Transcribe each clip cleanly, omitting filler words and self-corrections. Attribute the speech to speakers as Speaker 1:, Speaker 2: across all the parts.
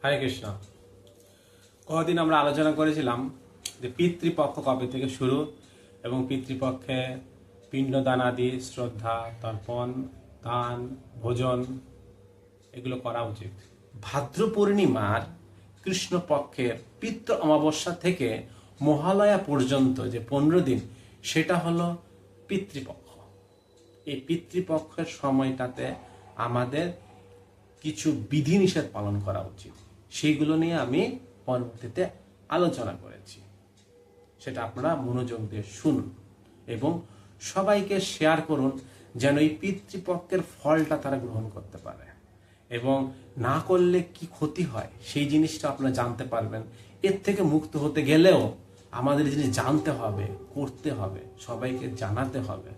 Speaker 1: হরে কৃষ্ণ। কতদিন আমরা আলোচনা করেছিলাম যে পিতৃপক্ষ কবে থেকে শুরু এবং পিতৃপক্ষে পিণ্ডদান আদি, শ্রদ্ধা, তর্পণ, দান, ভোজন এগুলো করা উচিত। ভাদ্র পূর্ণিমার কৃষ্ণপক্ষের পিতৃ অমাবস্যা থেকে মহালয়া পর্যন্ত যে 15 দিন, সেটা হলো পিতৃপক্ষ। এই পিতৃপক্ষের সময়টাতে আমাদের কিছু বিধিনিষেধ পালন করা উচিত। সেইগুলো নিয়ে আমি পরবর্তীতে আলোচনা করেছি, সেটা আপনারা মনোযোগ দিয়ে শুনুন এবং সবাইকে শেয়ার করুন, যেন এই পিতৃপক্ষের ফলটা তারা গ্রহণ করতে পারে এবং না করলে কি ক্ষতি হয় সেই জিনিসটা আপনারা জানতে পারবেন। এর থেকে মুক্ত হতে গেলেও আমাদের জিনিস জানতে হবে, করতে হবে, সবাইকে জানাতে হবে।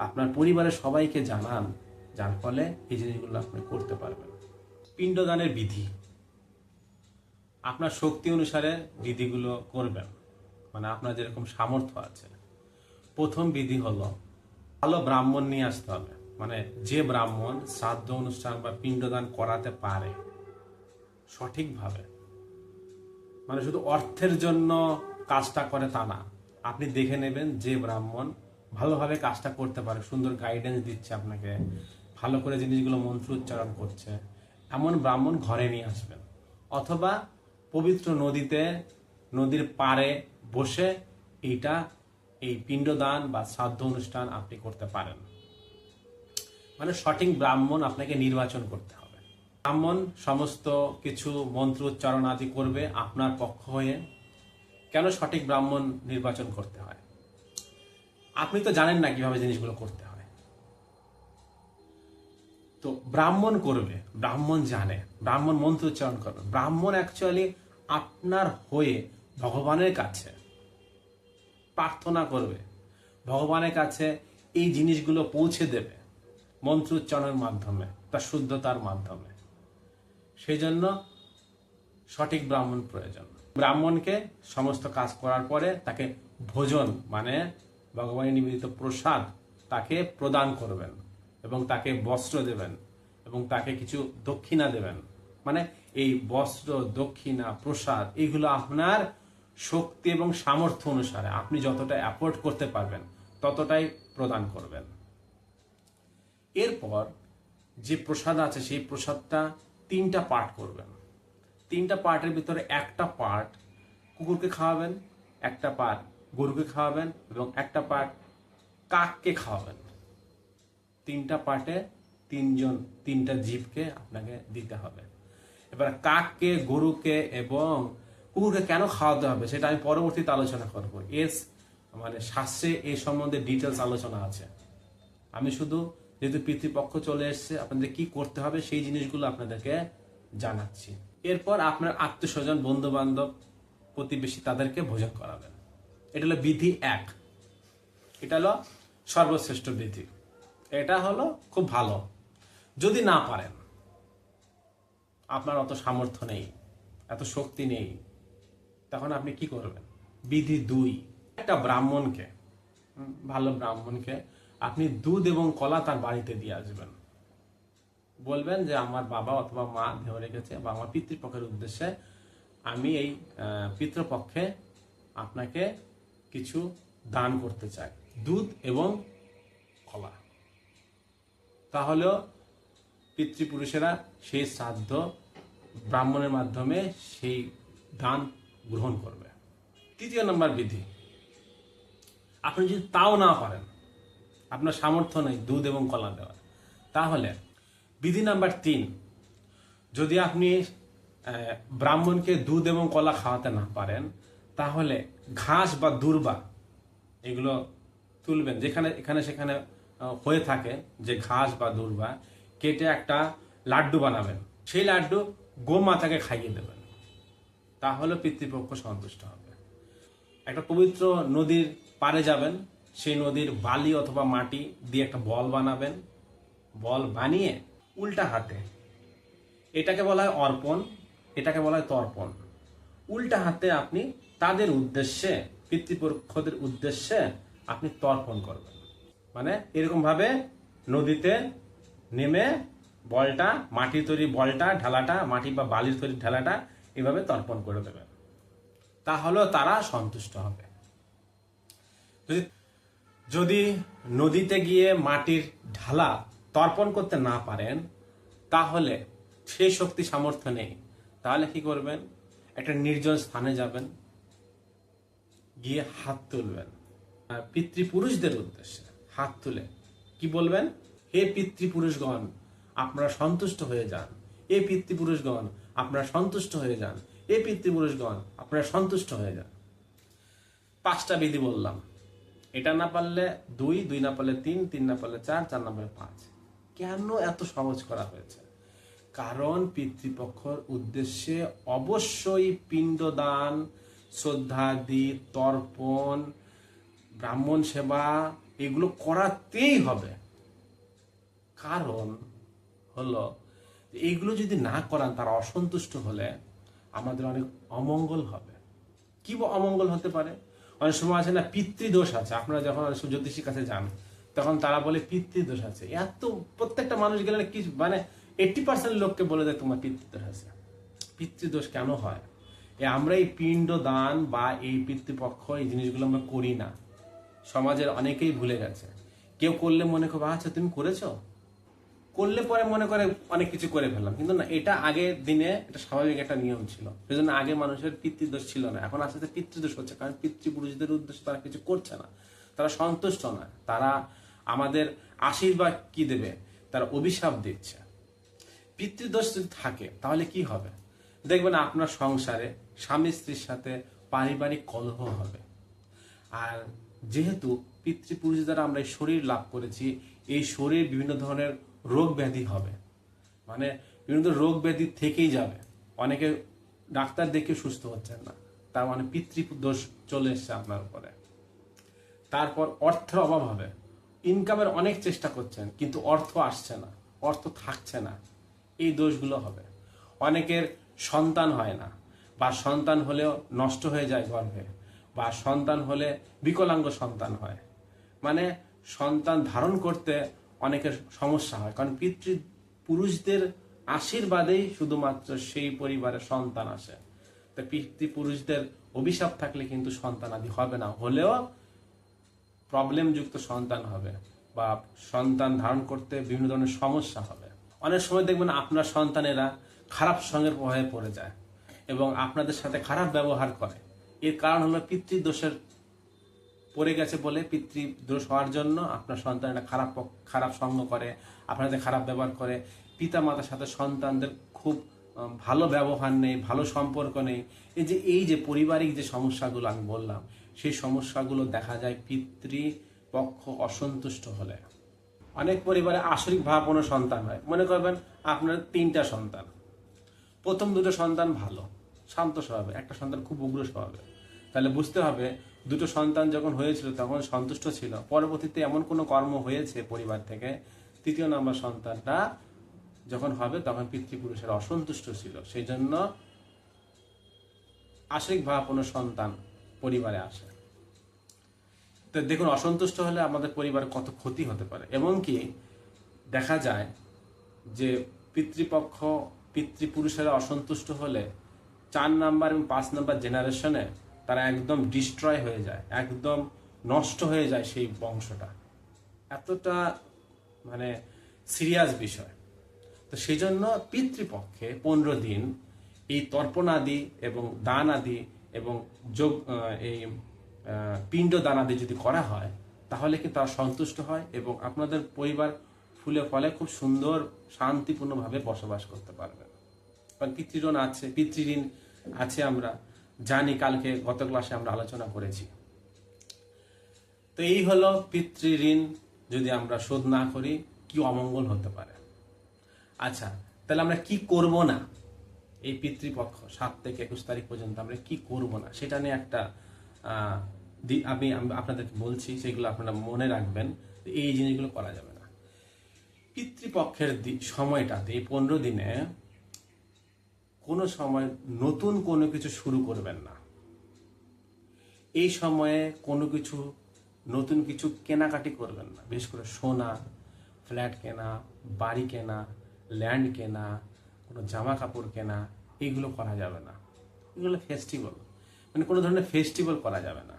Speaker 1: আপনার পরিবারের সবাইকে জানান, যার ফলে এই জিনিসগুলো আপনি করতে পারবেন। পিণ্ডদানের বিধি আপনার শক্তি অনুসারে বিধিগুলো করবেন, মানে আপনার যেরকম সামর্থ্য আছে। প্রথম বিধি হলো ভালো ব্রাহ্মণ নিয়ে আসতে হবে, মানে যে ব্রাহ্মণ শ্রাদ্ধ অনুষ্ঠান বা পিণ্ডদান করাতে পারে সঠিকভাবে, মানে শুধু অর্থের জন্য কাজটা করে তা না। আপনি দেখে নেবেন যে ব্রাহ্মণ ভালোভাবে কাজটা করতে পারে, সুন্দর গাইডেন্স দিচ্ছে আপনাকে, ভালো করে জিনিসগুলো মন্ত্র উচ্চারণ করছে, এমন ব্রাহ্মণ ঘরে নিয়ে আসবেন। অথবা পবিত্র নদীর পাড়ে বসে এই পিণ্ডদান বা শ্রাদ্ধ অনুষ্ঠান আপনি করতে পারেন। মানে সঠিক ব্রাহ্মণ আপনাকে নির্বাচন করতে হবে। ব্রাহ্মণ সমস্ত কিছু মন্ত্র উচ্চারণ আদি করবে আপনার পক্ষ হয়ে। কেন সঠিক ব্রাহ্মণ নির্বাচন করতে হয়? আপনি তো জানেন না কিভাবে জিনিসগুলো করতে হয়, তো ব্রাহ্মণ করবে, ব্রাহ্মণ জানে, ব্রাহ্মণ মন্ত্র উচ্চারণ করবে। ব্রাহ্মণ অ্যাকচুয়ালি আপনার হয়ে ভগবানের কাছে প্রার্থনা করবে, ভগবানের কাছে এই জিনিসগুলো পৌঁছে দেবে মন্ত্র উচ্চারণের মাধ্যমে, তার শুদ্ধতার মাধ্যমে। সেই জন্য সঠিক ব্রাহ্মণ প্রয়োজন। ব্রাহ্মণকে সমস্ত কাজ করার পরে তাকে ভোজন, মানে ভগবানের নিবেদিত প্রসাদ তাকে প্রদান করবেন এবং তাকে বস্ত্র দেবেন এবং তাকে কিছু দক্ষিণা দেবেন। মানে এই বস্ত্র, দক্ষিণা, প্রসাদ এগুলো আপনার শক্তি এবং সামর্থ্য অনুসারে আপনি যতটা অ্যাফোর্ড করতে পারবেন ততটাই প্রদান করবেন। এরপর যে প্রসাদ আছে সেই প্রসাদটা 3টা পার্ট করবেন। 3টা পার্টের ভিতরে একটা পার্ট কুকুরকে খাওয়াবেন, একটা পার্ট গরুকে খাওয়াবেন এবং একটা পার্ট কাককে খাওয়াবেন। 3টা পার্টে 3টা জীবকে আপনাকে দিতে হবে। এবার কাককে, গরুকে এবং কুকুরকে কেন খাওয়াতে হবে সেটা আমি পরবর্তীতে আলোচনা করবো। মানে শাস্ত্রে এই সম্বন্ধে ডিটেলস আলোচনা আছে। আমি শুধু যেহেতু পিতৃপক্ষ চলে এসছে, আপনাদের কি করতে হবে সেই জিনিসগুলো আপনাদেরকে জানাচ্ছি। এরপর আপনার আত্মীয়স্বজন, বন্ধু বান্ধব, প্রতিবেশী তাদেরকে ভোজন করাবেন। এটা হলো বিধি 1। এটা হলো সর্বশ্রেষ্ঠ বিধি। এটা হলো খুব ভালো। যদি না পারেন, আপনার অত সামর্থ্য নেই, এত শক্তি নেই, তখন আপনি কি করবেন? বিধি 2, একটা ব্রাহ্মণকে, ভালো ব্রাহ্মণকে আপনি দুধ এবং কলা তার বাড়িতে দিয়ে আসবেন। বলবেন যে আমার বাবা অথবা মা দেহ রেখেছে বা আমার পিতৃপক্ষের উদ্দেশ্যে আমি এই পিতৃপক্ষে আপনাকে কিছু দান করতে চাই, দুধ এবং কলা। তাহলেও পিতৃপুরুষেরা সেই শ্রাদ্ধ ব্রাহ্মণের মাধ্যমে সেই দান গ্রহণ করবে। 3 নম্বর বিধি, আপনি যদি তাও না পারেন, আপনার সামর্থ্য নেই দুধ এবং কলা দেওয়ার, তাহলে বিধি নাম্বার 3, যদি আপনি ব্রাহ্মণকে দুধ এবং কলা খাওয়াতে না পারেন, তাহলে ঘাস বা দূর্বা এগুলো তুলবেন, যেখানে এখানে সেখানে হয়ে থাকে যে ঘাস বা দূর্বা, কেটে একটা লাড্ডু বানাবেন। সেই লাড্ডু গোমাতাকে খাইয়ে দেবেন, তাহলে পিতৃপক্ষ সন্তুষ্ট হবে। একটা পবিত্র নদীর পাড়ে যাবেন, সেই নদীর বালি অথবা মাটি দিয়ে একটা বল বানাবেন। বল বানিয়ে উল্টা হাতে, এটাকে বলা হয় অর্পণ, এটাকে বলা হয় তর্পণ। উল্টা হাতে আপনি তাদের উদ্দেশ্যে, পিতৃপক্ষদের উদ্দেশ্যে আপনি তর্পণ করবেন। মানে এরকম ভাবে নদীতে নেমে বলটা, মাটির তৈরি বলটা, ঢালাটা, মাটি বা বালির তৈরি ঢালাটা এভাবে তর্পণ করে দেবেন, তাহলেও তারা সন্তুষ্ট হবে। যদি যদি নদীতে গিয়ে মাটির ঢালা তর্পণ করতে না পারেন, তাহলে সেই শক্তি সামর্থ্য নেই, তাহলে কি করবেন? একটা নির্জন স্থানে যাবেন, গিয়ে হাত তুলবেন, আর পিতৃপুরুষদের উদ্দেশ্যে হাত তুলে কি বলবেন? হে পিতৃপুরুষগণ, আপনারা সন্তুষ্ট হয়ে যান। এ পিতৃপুরুষগণ, আপনারা সন্তুষ্ট হয়ে যান। এ পিতৃপুরুষগণ, আপনারা সন্তুষ্ট হয়ে যান। 5টা বিধি বললাম। এটা না পারলে 2, 2 না পারলে 3, 3 না পারলে 4, 4 না পারলে 5। কেন এত সহজ করা হয়েছে? কারণ পিতৃপক্ষর উদ্দেশ্যে অবশ্যই পিণ্ডদান, শ্রদ্ধাদি, তর্পণ, ব্রাহ্মণ সেবা এগুলো করাতেই হবে। কারণ হলো এইগুলো যদি না করান, তারা অসন্তুষ্ট হলে আমাদের অনেক অমঙ্গল হবে। কি অমঙ্গল হতে পারে? অনেক সময় আছে না, পিতৃদোষ আছে। আপনারা যখন অনেক সময় জ্যোতিষীর কাছে যান, তখন তারা বলে পিতৃদোষ আছে। এত প্রত্যেকটা মানুষ গেলে কি মানে 80% লোককে বলে দেয় তোমার পিতৃদোষ আছে। পিতৃদোষ কেন হয়? আমরা এই পিণ্ড দান বা এই পিতৃপক্ষ এই জিনিসগুলো আমরা করি না। সমাজের অনেকেই ভুলে গেছে। কেউ করলে মনে করবে আচ্ছা তুমি করেছো, করলে পরে মনে করে অনেক কিছু করে ফেললাম, কিন্তু না, এটা আগের দিনে এটা স্বাভাবিক একটা নিয়ম ছিল। সেজন্য আগে মানুষের পিতৃদোষ ছিল না, এখন আস্তে আস্তে পিতৃদোষ হচ্ছে। কারণ পিতৃপুরুষদের উদ্দেশ্যে তারা কিছু করছে না, তারা সন্তুষ্ট না, তারা আমাদের আশীর্বাদ কি দেবে, তারা অভিশাপ দিচ্ছে। পিতৃদোষ যদি থাকে তাহলে কি হবে? দেখবেন আপনার সংসারে স্বামী স্ত্রীর সাথে পারিবারিক কলহ হবে। আর যেহেতু পিতৃপুরুষ দ্বারা আমরা এই শরীর লাভ করেছি, এই শরীর বিভিন্ন ধরনের রোগ ব্যাধি হবে, মানে বিভিন্ন রোগ ব্যাধি থেকেই যাবে। অনেকে ডাক্তার দেখে সুস্থ হচ্ছেন না, তার মানে পিতৃদোষ চলে এসছে আপনার উপরে। তারপর অর্থের অভাব হবে। ইনকামের অনেক চেষ্টা করছেন, কিন্তু অর্থ আসছে না, অর্থ থাকছে না, এই দোষগুলো হবে। অনেকের সন্তান হয় না, বা সন্তান হলেও নষ্ট হয়ে যায় গর্ভে, বা সন্তান হলে বিকলাঙ্গ সন্তান হয়। মানে সন্তান ধারণ করতে অনেকের সমস্যা হয়, কারণ পিতৃপুরুষদের আশীর্বাদেই শুধুমাত্র সেই পরিবারে সন্তান আসে। তো পিতৃপুরুষদের অভিশাপ থাকলে কিন্তু সন্তান আদি হবে না, হলেও প্রবলেমযুক্ত সন্তান হবে, বা সন্তান ধারণ করতে বিভিন্ন ধরনের সমস্যা হবে। অনেক সময় দেখবেন আপনার সন্তানেরা খারাপ সঙ্গের প্রভাবে পড়ে যায় এবং আপনাদের সাথে খারাপ ব্যবহার করে। এর কারণ হলো পিতৃদোষের পড়ে গেছে বলে। পিতৃদোষ হওয়ার জন্য আপনার সন্তানেরা খারাপ সঙ্গ করে, আপনাদের খারাপ ব্যবহার করে। পিতা মাতার সাথে সন্তানদের খুব ভালো ব্যবহার নেই, ভালো সম্পর্ক নেই। এই যে পারিবারিক যে সমস্যাগুলো আমি বললাম, সেই সমস্যাগুলো দেখা যায় পিতৃপক্ষ অসন্তুষ্ট হলে। অনেক পরিবারে আসরিক ভাবাপন্ন সন্তান হয়। মনে করবেন আপনার 3টা সন্তান, প্রথম 2টো সন্তান ভালো শান্ত স্বভাবের, একটা সন্তান খুব উগ্র স্বভাবের। তাহলে বুঝতে হবে 2টো সন্তান যখন হয়েছিল তখন সন্তুষ্ট ছিল, পরবর্তীতে এমন কোনো কর্ম হয়েছে পরিবার থেকে, 3য় নাম্বার সন্তানটা যখন হবে তখন পিতৃপুরুষের অসন্তুষ্ট ছিল। সেই জন্য আসরিক ভাবাপন্ন সন্তান পরিবারে আসে। তো দেখুন, অসন্তুষ্ট হলে আমাদের পরিবারে কত ক্ষতি হতে পারে। এমনকি দেখা যায় যে পিতৃপুরুষেরা অসন্তুষ্ট হলে 4 নাম্বার এবং 5 নাম্বার জেনারেশনে তারা একদম ডিস্ট্রয় হয়ে যায়, একদম নষ্ট হয়ে যায় সেই বংশটা। এতটা মানে সিরিয়াস বিষয়। তো সেই জন্য পিতৃপক্ষে 15 দিন এই তর্পণ আদি এবং দান আদি এবং এই পিণ্ড দান আদি যদি করা হয়, তাহলে কি তারা সন্তুষ্ট হয় এবং আপনাদের পরিবার ফুলে ফলে খুব সুন্দর শান্তিপূর্ণভাবে বসবাস করতে পারবে। কারণ পিতৃঋণ আছে আমরা জানি, কালকে গত ক্লাসে আমরা আলোচনা করেছি। তো এই হলো পিতৃঋণ যদি আমরা শোধ না করি কি অমঙ্গল হতে পারে। আচ্ছা, তাহলে আমরা কি করব না এই পিতৃপক্ষ 7 থেকে 21 তারিখ পর্যন্ত আমরা কি করব না, সেটা নিয়ে একটা আমি আপনাদেরকে বলছি, সেগুলো আপনারা মনে রাখবেন। এই জিনিসগুলো করা যাবে না। পিতৃপক্ষের সময়টাতে এই 15 দিনে কোনো সময় নতুন কোনো কিছু শুরু করবেন না। এই সময়ে কোনো কিছু নতুন কিছু কেনাকাটি করবেন না, বিশেষ করে সোনা, ফ্ল্যাট কেনা, বাড়ি কেনা, ল্যান্ড কেনা, কোনো জামা কাপড় কেনা, এইগুলো করা যাবে না। এগুলো ফেস্টিভ্যাল, মানে কোনো ধরনের ফেস্টিভ্যাল করা যাবে না।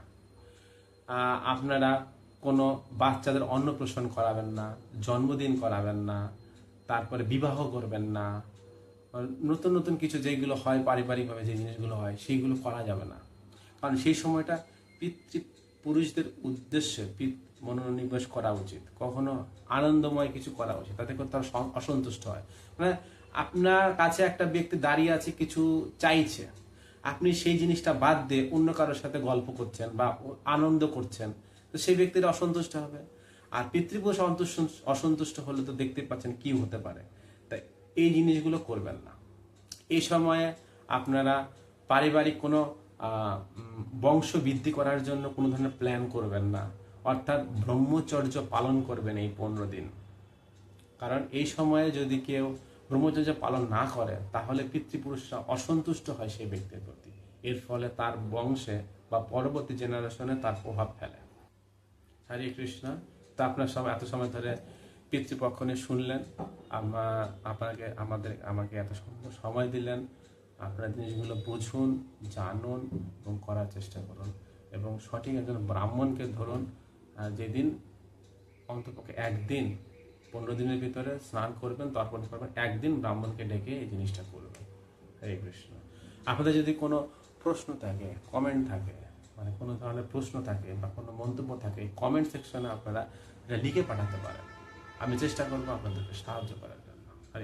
Speaker 1: আপনারা কোনো বাচ্চাদের অন্নপ্রাশন করাবেন না, জন্মদিন করাবেন না, তারপরে বিবাহ করবেন না, নতুন নতুন কিছু যেগুলো হয় পারিবারিকভাবে যে জিনিসগুলো হয় সেইগুলো করা যাবে না। কারণ সেই সময়টা পিতৃপুরুষদের উদ্দেশ্যে মনোনিবেশ করা উচিত, কখনো আনন্দময় কিছু করা উচিত, তাতে করে তারা অসন্তুষ্ট হয়। মানে আপনার কাছে একটা ব্যক্তি দাঁড়িয়ে আছে, কিছু চাইছে, আপনি সেই জিনিসটা বাদ দিয়ে অন্য কারোর সাথে গল্প করছেন বা আনন্দ করছেন, তো সেই ব্যক্তির অসন্তুষ্ট হবে। আর পিতৃপুরুষ অসন্তুষ্ট হলে তো দেখতে পাচ্ছেন কি হতে পারে। তাই এই জিনিসগুলো করবেন না। এই সময়ে আপনারা পারিবারিক কোনো বংশ বৃদ্ধি করার জন্য কোনো ধরনের প্ল্যান করবেন না, অর্থাৎ ব্রহ্মচর্য পালন করবেন এই 15 দিন। কারণ এই সময়ে যদি কেউ ব্রহ্মচর্য পালন না করে তাহলে পিতৃপুরুষরা অসন্তুষ্ট হয় সেই ব্যক্তির প্রতি, এর ফলে তার বংশে বা পরবর্তী জেনারেশনে তার প্রভাব ফেলে। হরে কৃষ্ণ। তো আপনার এত সময় ধরে পিতৃপক্ষ নিয়ে শুনলেন, আমাকে এত সময় দিলেন। আপনারা জিনিসগুলো বুঝুন, জানুন এবং করার চেষ্টা করুন, এবং সঠিক একজন ব্রাহ্মণকে ধরুন, যেদিন অন্তপক্ষে একদিন 15 দিনের ভিতরে স্নান করবেন, তর্পণ করবেন, একদিন ব্রাহ্মণকে ডেকে এই জিনিসটা করবেন। হরে কৃষ্ণ। আপনাদের যদি কোনো প্রশ্ন থাকে, কমেন্ট থাকে, মানে কোনো ধরনের প্রশ্ন থাকে বা কোনো মন্তব্য থাকে, কমেন্ট সেকশনে আপনারা এটা লিখে পাঠাতে পারেন। আমি চেষ্টা করবো আপনাদেরকে সাহায্য করার।